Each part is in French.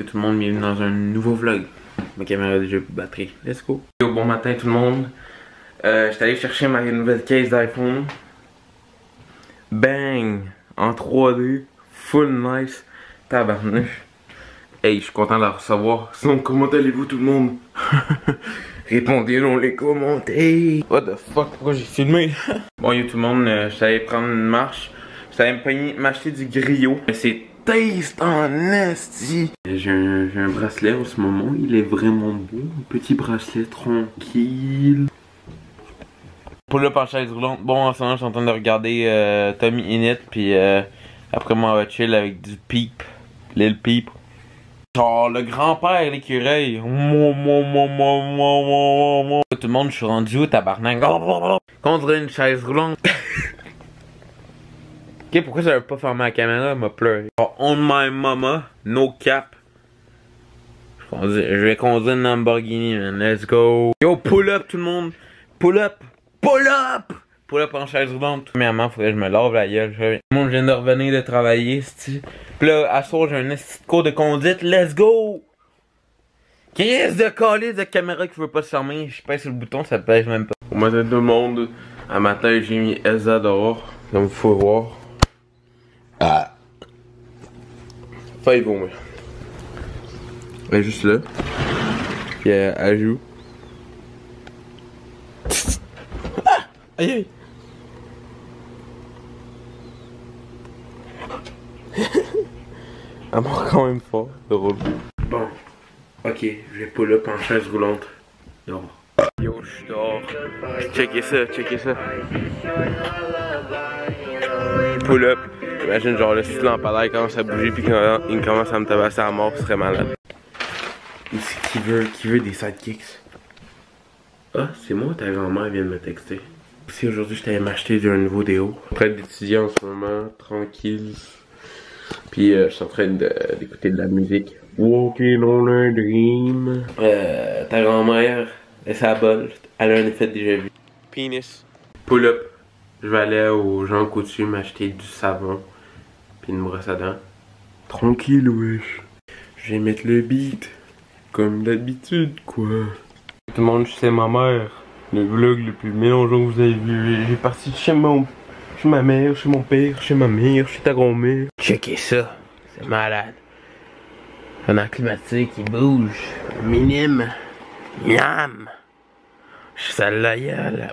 Tout le monde, bienvenue dans un nouveau vlog. Ma caméra a déjà plus de batterie. Let's go. Yo, bon matin tout le monde. J'étais allé chercher ma nouvelle case d'iPhone. Bang! En 3D. Full nice. Tabarnouche. Hey, je suis content de la recevoir. Sinon, comment allez-vous tout le monde? Répondez dans les commentaires. What the fuck, pourquoi j'ai filmé? Bon, yo tout le monde, j'étais allé prendre une marche. J'étais allé m'acheter du griot. C'est taste en esti. J'ai un bracelet en ce moment, il est vraiment beau. Un petit bracelet tranquille. Pull up en chaise roulante. Bon, en ce moment, je suis en train de regarder Tommy Innit. Puis après, moi, on va chill avec du Peep. Lil Peep. Genre, le grand-père, l'écureuil. Tout le monde, je suis rendu où, tabarnak? Contre une chaise roulante. Ok, pourquoi j'avais pas fermé la caméra? Elle m'a pleuré. Oh, on my mama, no cap. Je vais conduire une Lamborghini, man. Let's go. Yo, pull up tout le monde. Pull up. Pull up. Pull up en chaise roulante. Premièrement, faudrait que je me lave la gueule. Tout le monde vient de revenir de travailler, c'ti. Pis là, à soir, j'ai un petit cours de conduite. Let's go. Qu'est-ce de coller de caméra qui veut pas se fermer? Je pèse sur le bouton, ça pèse même pas. Au matin tout le monde. À matin, j'ai mis Elsa dehors. Comme il faut voir. Ah. Faille vomir. Elle est juste là. Puis elle joue. Ah! Aïe aïe! Elle mord quand même fort, drôle. Bon. Ok, je vais pull up en chaise roulante. Dehors. Yo, je suis dehors. Checkez ça, checkez ça. Pull up. Imagine genre le style lampadaire commence à bouger puis quand il commence à me tabasser à mort, ce serait malade. Qui veut des sidekicks? Ah, c'est moi, ta grand-mère vient de me texter. Si aujourd'hui je t'allais m'acheter un nouveau déo. Prêt d'étudier en ce moment, tranquille. Puis je suis en train d'écouter de la musique. Walking on a dream. Ta grand-mère, elle s'abole. Elle a un effet déjà vu. Penis. Pull up. Je vais aller au Jean Coutu m'acheter du savon. Puis une brosse à dents. Tranquille, wesh. Je vais mettre le beat. Comme d'habitude, quoi. Tout le monde, c'est ma mère. Le vlog le plus mélangeant que vous avez vu. J'ai parti chez ma mère, chez mon père, chez ma mère, chez ta grand-mère. Checkez ça. C'est malade. Un air climatique qui bouge. Minime. Miam. Je suis la gueule.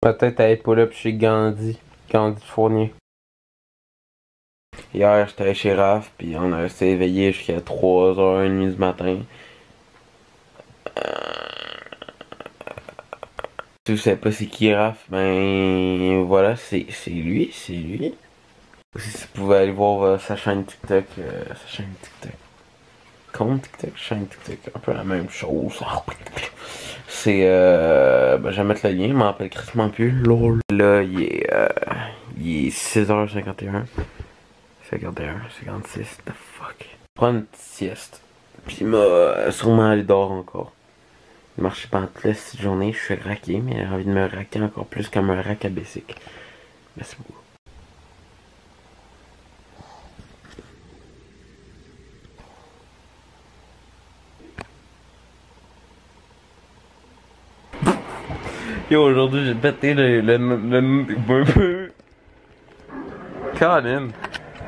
Peut-être aller pull up chez Gandhi. Gandhi Fournier. Hier, j'étais allé chez Raph, puis on a resté éveillé jusqu'à 3h30 du matin. Si vous savez pas c'est qui Raph, ben voilà, c'est lui. Si vous pouvez aller voir sa chaîne TikTok, compte TikTok, chaîne TikTok, un peu la même chose. C'est ben, je vais mettre le lien, je m'en rappelle crissement plus. Lol. Là, il est 6h51. 51, 56, the fuck. Prends une petite sieste. Puis il m'a sûrement aller dehors encore. Il marchait pendant toute la petite journée, je suis raqué, mais j'ai envie de me raquer encore plus comme un rack à basic. Merci beaucoup. Yo, aujourd'hui j'ai pété le Colin.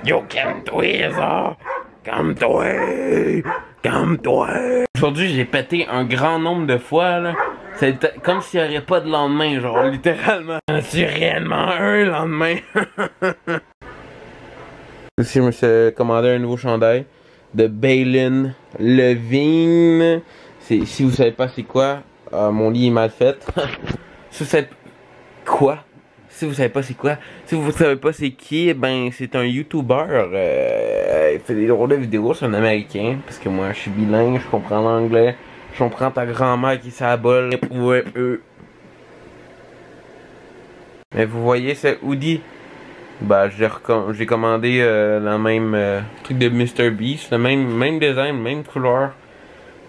Yo, calme-toi, ça! Calme-toi! Calme-toi! Aujourd'hui, j'ai pété un grand nombre de fois, là. C'est comme s'il n'y aurait pas de lendemain, genre, littéralement. C'est réellement un lendemain. Aussi, je me suis commandé un nouveau chandail de Bailyn Levine. Si vous savez pas c'est quoi, mon lit est mal fait. Si vous savez quoi? Si vous savez pas c'est quoi, si vous savez pas c'est qui, ben c'est un YouTuber. Il fait des drôles de vidéos, c'est un américain. Parce que moi je suis bilingue, je comprends l'anglais. Je comprends ta grand-mère qui s'abole. Ouais, Mais vous voyez ce hoodie? Bah j'ai commandé le même truc de MrBeast, le même design, même couleur.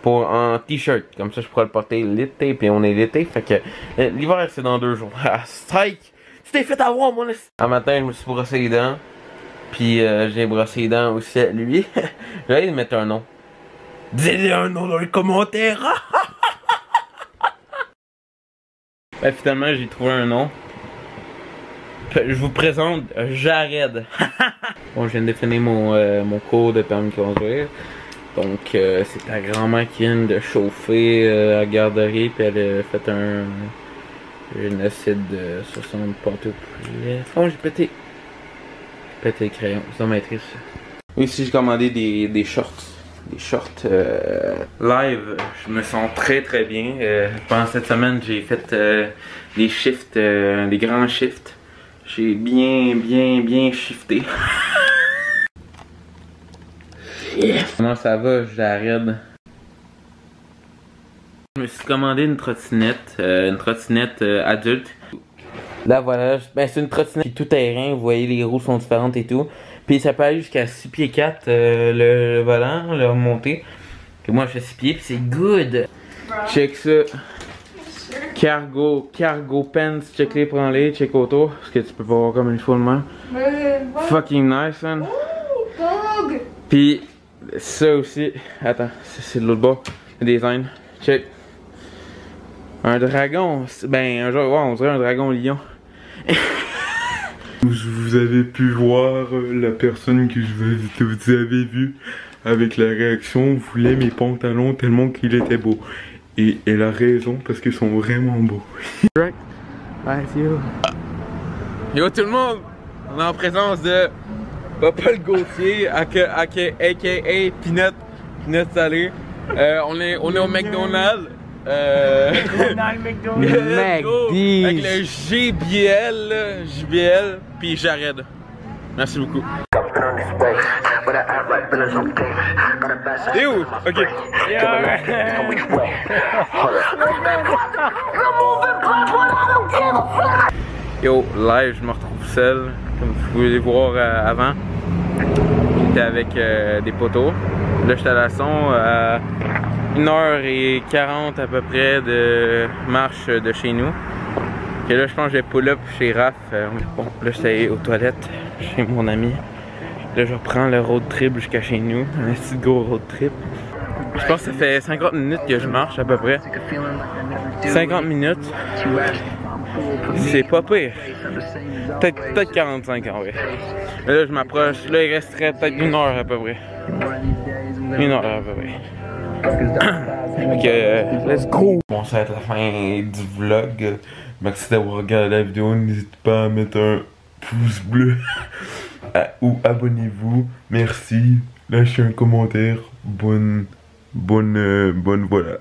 Pour un t-shirt, comme ça je pourrais le porter l'été, puis on est l'été, fait que l'hiver c'est dans 2 jours. Ah, strike! Tu t'es fait avoir, mon. Un matin, je me suis brossé les dents. Puis j'ai brossé les dents aussi à lui. J'allais lui mettre un nom. Dis-lui un nom dans les commentaires. Ben, finalement j'ai trouvé un nom. Je vous présente Jared. Bon, je viens de finir mon cours de permis de conduire. Donc c'est ta grand-mère qui vient de chauffer à la garderie. Puis elle a fait un génocide de 60 pâtes au poulet. Oh, j'ai pété le crayon, c'est ma maîtrise. Oui, ici j'ai commandé des shorts. Des shorts live. Je me sens très très bien. Pendant cette semaine j'ai fait des shifts, des grands shifts. J'ai bien shifté. Comment ça va, Jared? Je me suis commandé une trottinette adulte. Là voilà, ben, c'est une trottinette tout terrain, vous voyez les roues sont différentes et tout. Puis ça peut aller jusqu'à 6 pieds 4 le volant, le remonté. Que moi je fais 6 pieds puis c'est good. Check ça. Cargo pants, check-les, prends-les, check autour. Parce que tu peux pas voir comme il faut le main. Fucking nice, man. Puis ça aussi, attends, c'est de l'autre bord. Le design, check. Un dragon, ben un genre, ouais, on dirait un dragon lion. Vous avez pu voir la personne que vous avez vue avec la réaction, voulait mes pantalons tellement qu'il était beau. Et elle a raison parce qu'ils sont vraiment beaux. Yo tout le monde, on est en présence de Paul Gauthier, aka Peanut Salé. On est au McDonald's. McD avec le JBL puis Jared. Merci beaucoup. Et où? Ok. Yo, live, je me retrouve seul, comme vous pouvez voir avant. J'étais avec des poteaux. Là, j'étais à la son à 1h40 à peu près de marche de chez nous. Et là, je pense que je vais pull up chez Raph. Bon, là, j'étais aux toilettes chez mon ami. Là, je reprends le road trip jusqu'à chez nous. Un petit gros road trip. Je pense que ça fait 50 minutes que je marche à peu près. 50 minutes. C'est pas pire. Peut-être 45 en vrai. Mais là, je m'approche. Là, il resterait peut-être 1 heure à peu près. 1 heure à peu près. Ok, let's go! Bon, ça va être la fin du vlog. Merci d'avoir regardé la vidéo. N'hésitez pas à mettre un pouce bleu ou abonnez-vous. Merci. Lâchez un commentaire. Bonne voilà.